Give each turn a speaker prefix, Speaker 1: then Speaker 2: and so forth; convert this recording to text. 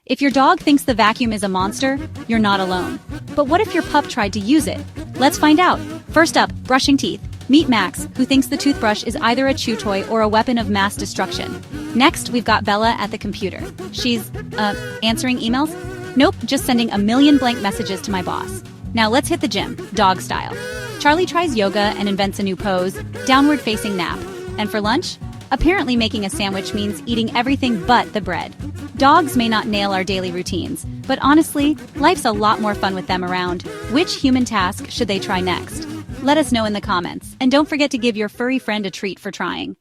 Speaker 1: If your dog thinks the vacuum is a monster, you're not alone. But what if your pup tried to use it? Let's find out. First up, brushing teeth. Meet Max, who thinks the toothbrush is either a chew toy or a weapon of mass destruction. Next, we've got Bella at the computer. She's, answering emails? Nope, just sending a million blank messages to my boss. Now let's hit the gym, dog style. Charlie tries yoga and invents a new pose, downward-facing nap. And for lunch? Apparently making a sandwich means eating everything but the bread. Dogs may not nail our daily routines, but honestly, life's a lot more fun with them around. Which human task should they try next? Let us know in the comments, and don't forget to give your furry friend a treat for trying.